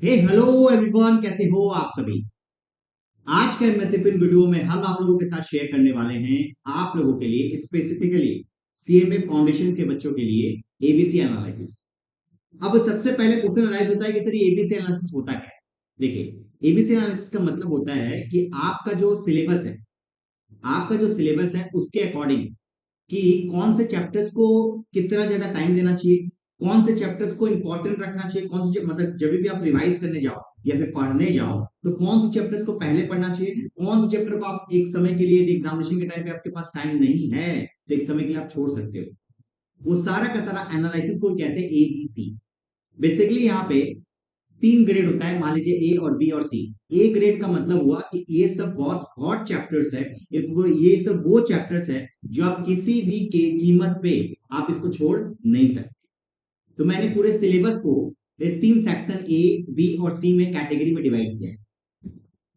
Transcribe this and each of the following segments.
हे hello everyone, कैसे हो आप सभी। आज के महत्वपूर्ण वीडियो में हम आप लोगों के साथ शेयर करने वाले हैं आप लोगों के लिए स्पेसिफिकली सीएमए फाउंडेशन के बच्चों के लिए एबीसी एनालिसिस। अब सबसे पहले क्वेश्चन अराइज होता है कि सर ये एबीसी एनालिसिस होता क्या है। देखिए, एबीसी एनालिसिस का मतलब होता है कि आपका जो सिलेबस है उसके अकॉर्डिंग कि कौन से चैप्टर्स को कितना ज्यादा टाइम देना चाहिए, कौन से चैप्टर्स को इंपॉर्टेंट रखना चाहिए, कौन से मतलब जब भी आप रिवाइज करने जाओ या फिर पढ़ने जाओ तो कौन से चैप्टर्स को पहले पढ़ना चाहिए, कौन से चैप्टर को आप एक समय के लिए एग्जामिनेशन के टाइम पे आपके पास टाइम नहीं है तो एक समय के लिए आप छोड़ सकते हो। वो सारा का सारा एनालिसिस को कहते हैं एबीसी। बेसिकली यहाँ पे तीन ग्रेड होता है, मान लीजिए ए और बी और सी। ए ग्रेड का मतलब हुआ कि ये सब बहुत हॉट चैप्टर्स है, ये सब वो चैप्टर्स है जो आप किसी भी के कीमत पे आप इसको छोड़ नहीं सकते। तो मैंने पूरे सिलेबस को ये तीन सेक्शन ए बी और सी में कैटेगरी में डिवाइड किया है।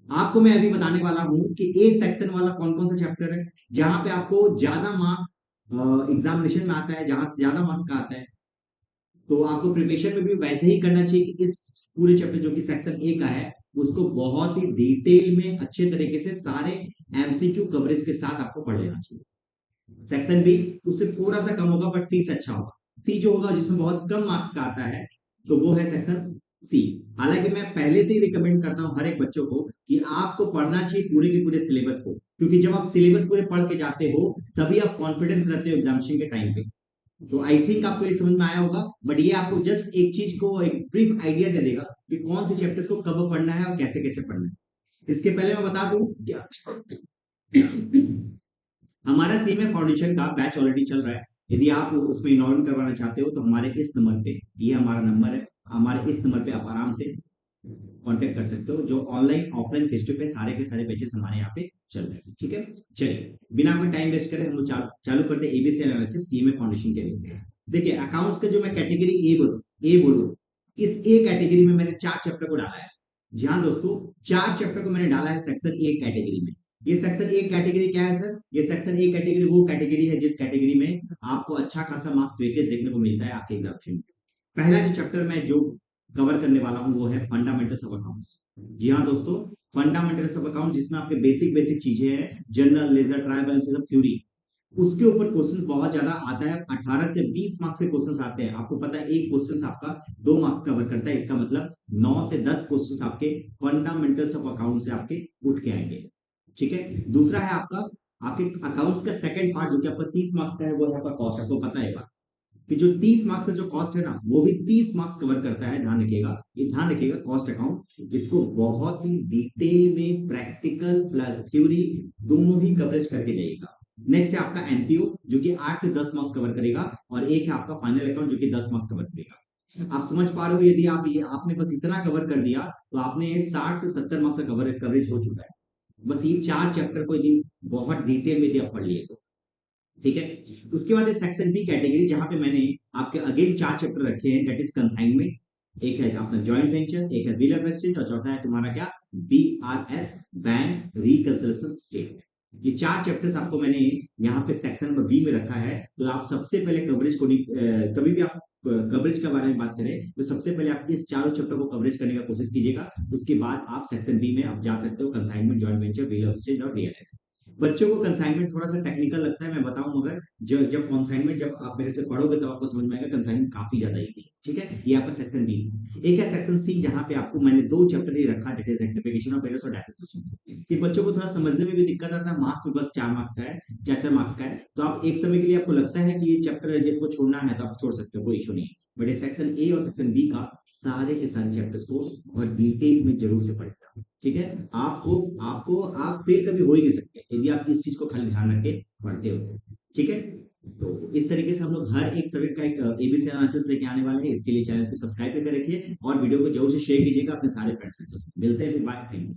आपको मैं अभी बताने वाला हूं कि ए सेक्शन वाला कौन कौन सा चैप्टर है जहां पे आपको ज्यादा मार्क्स एग्जामिनेशन में आता है, जहां से ज्यादा मार्क्स का आता है। तो आपको प्रिपरेशन में भी वैसे ही करना चाहिए कि इस पूरे चैप्टर जो कि सेक्शन ए का है उसको बहुत ही डिटेल में अच्छे तरीके से सारे एमसीक्यू कवरेज के साथ आपको पढ़ लेना चाहिए। सेक्शन बी उससे थोड़ा सा कम होगा बट सी से अच्छा होगा। सी जो होगा जिसमें बहुत कम मार्क्स का आता है तो वो है सेक्शन सी। हालांकि मैं पहले से ही रिकमेंड करता हूं हर एक बच्चों को कि आपको पढ़ना चाहिए पूरे के पूरे सिलेबस को, क्योंकि जब आप सिलेबस पूरे पढ़ के जाते हो तभी आप कॉन्फिडेंस रहते हो एग्जामिनेशन के टाइम पे। तो आई थिंक आपको ये समझ में आया होगा, बट ये आपको जस्ट एक चीज को एक ब्रीफ आइडिया दे देगा कि कौन से चैप्टर्स को कब पढ़ना है और कैसे कैसे पढ़ना है। इसके पहले मैं बता दूं क्या हमारा सीएमए फाउंडेशन का बैच ऑलरेडी चल रहा है। यदि आप उसमें इनरोल करवाना चाहते हो तो हमारे इस नंबर पे, ये हमारा नंबर है, हमारे इस नंबर पे आप आराम से कांटेक्ट कर सकते हो। जो online offline face to face सारे के सारे बैचेस हमारे यहाँ पे चल रहे हैं। ठीक है, चलिए बिना कोई टाइम वेस्ट करे हम लोग चालू करते हैं एबीसी एनालिसिस सीएमए फाउंडेशन के लिए। देखिए, अकाउंट्स का जो मैं कैटेगरी ए बोलूँ, इस ए कैटेगरी में मैंने चार चैप्टर को डाला है। जी हाँ दोस्तों, चार चैप्टर को मैंने डाला है सेक्शन ए कैटेगरी में। ये सेक्शन ए कैटेगरी क्या है सर? ये सेक्शन ए कैटेगरी वो कैटेगरी है जिस कैटेगरी में आपको अच्छा खासा मार्क्स वेटेज देखने को मिलता है आपके एग्जामिनेशन में। पहला जो चैप्टर मैं जो कवर करने वाला हूं वो है फंडामेंटल्स ऑफ अकाउंट्स। जी हाँ दोस्तों, फंडामेंटल्स ऑफ अकाउंट जिसमें आपके बेसिक बेसिक चीजें हैं, जनरल लेजर ट्रायल बैलेंस सब थ्योरी। उसके ऊपर क्वेश्चन बहुत ज्यादा आता है, 18 से 20 मार्क्स के क्वेश्चन आते हैं। आपको पता है एक क्वेश्चन आपका 2 मार्क्स कवर करता है, इसका मतलब 9 से 10 क्वेश्चन आपके फंडामेंटल्स ऑफ अकाउंट से आपके उठ के आएंगे। ठीक है, दूसरा है आपका आपके अकाउंट्स का सेकंड पार्ट जो कि आपका 30 मार्क्स का है, वो है आपका कॉस्ट। आपको पता है कि जो 30 मार्क्स का जो कॉस्ट है ना वो भी 30 मार्क्स कवर करता है। ध्यान रखिएगा, ये ध्यान रखिएगा, कॉस्ट अकाउंट इसको बहुत ही डिटेल में प्रैक्टिकल प्लस थ्योरी दोनों ही कवरेज करके जाइएगा। नेक्स्ट है आपका एनपीओ जो कि 8 से 10 मार्क्स कवर करेगा, और एक है आपका फाइनल अकाउंट जो कि 10 मार्क्स कवर करेगा। आप समझ पा रहे हो, यदि आप ये आपने बस इतना कवर कर दिया तो आपने 60 से 70 मार्क्स का कवरेज हो चुका है। बस ये चार चैप्टर को यदि बहुत डिटेल में यदि आप पढ़ लिए तो। ठीक है, उसके बाद सेक्शन बी कैटेगरी जहां पे मैंने आपके अगेन चार चैप्टर रखे हैं, दैट इज कंसाइनमेंट। एक है अपना जॉइंट वेंचर, एक है बिल ऑफ एक्सचेंज, और चौथा है तुम्हारा क्या, बीआरएस, बैंक रिकंसिलिएशन स्टेटमेंट। ये चार चैप्टर्स आपको मैंने यहाँ पे सेक्शन नंबर बी में रखा है। तो आप सबसे पहले कवरेज को कभी भी आप कवरेज के बारे में बात करें तो सबसे पहले आप इस चारों चैप्टर को कवरेज करने का कोशिश कीजिएगा। उसके बाद आप सेक्शन बी में आप जा सकते हो, consignment, joint venture, bill of exchange और बीआरएस। बच्चों को कंसाइनमेंट थोड़ा सा टेक्निकल लगता है, मैं बताऊं, मगर जब कंसाइनमेंट जब आप मेरे से पढ़ोगे तब आपको समझ में आएगा कंसाइनमेंट काफी ज्यादा इजी है। ठीक है, ये आपका सेक्शन बी। एक है सेक्शन सी जहां पे आपको मैंने दो चैप्टर ही रखा, that is rectification of errors और डाटा सिस्टम। कि बच्चों को थोड़ा समझने में भी दिक्कत आता है, मार्क्स में बस 4 मार्क्स का है, 4 4 मार्क्स का है, तो आप एक समय के लिए आपको लगता है कि ये चैप्टर जिनको छोड़ना है तो आप छोड़ सकते हो, कोई इशू नहीं है। बट ये सेक्शन ए और सेक्शन बी का सारे के सारे चैप्टर्स को और डिटेल में जरूर से पढ़ेगा। ठीक है, आपको आपको आप फेल कभी हो ही नहीं सकते यदि आप इस चीज को खाली ध्यान रख के पढ़ते हो। ठीक है, तो इस तरीके से हम लोग हर एक सब्जेक्ट का एक एबीसी एनालिसिस लेके आने वाले हैं। इसके लिए चैनल को सब्सक्राइब करके रखिए और वीडियो को जरूर से शेयर कीजिएगा अपने सारे फ्रेंड्स से। मिलते हैं फिर, बाय।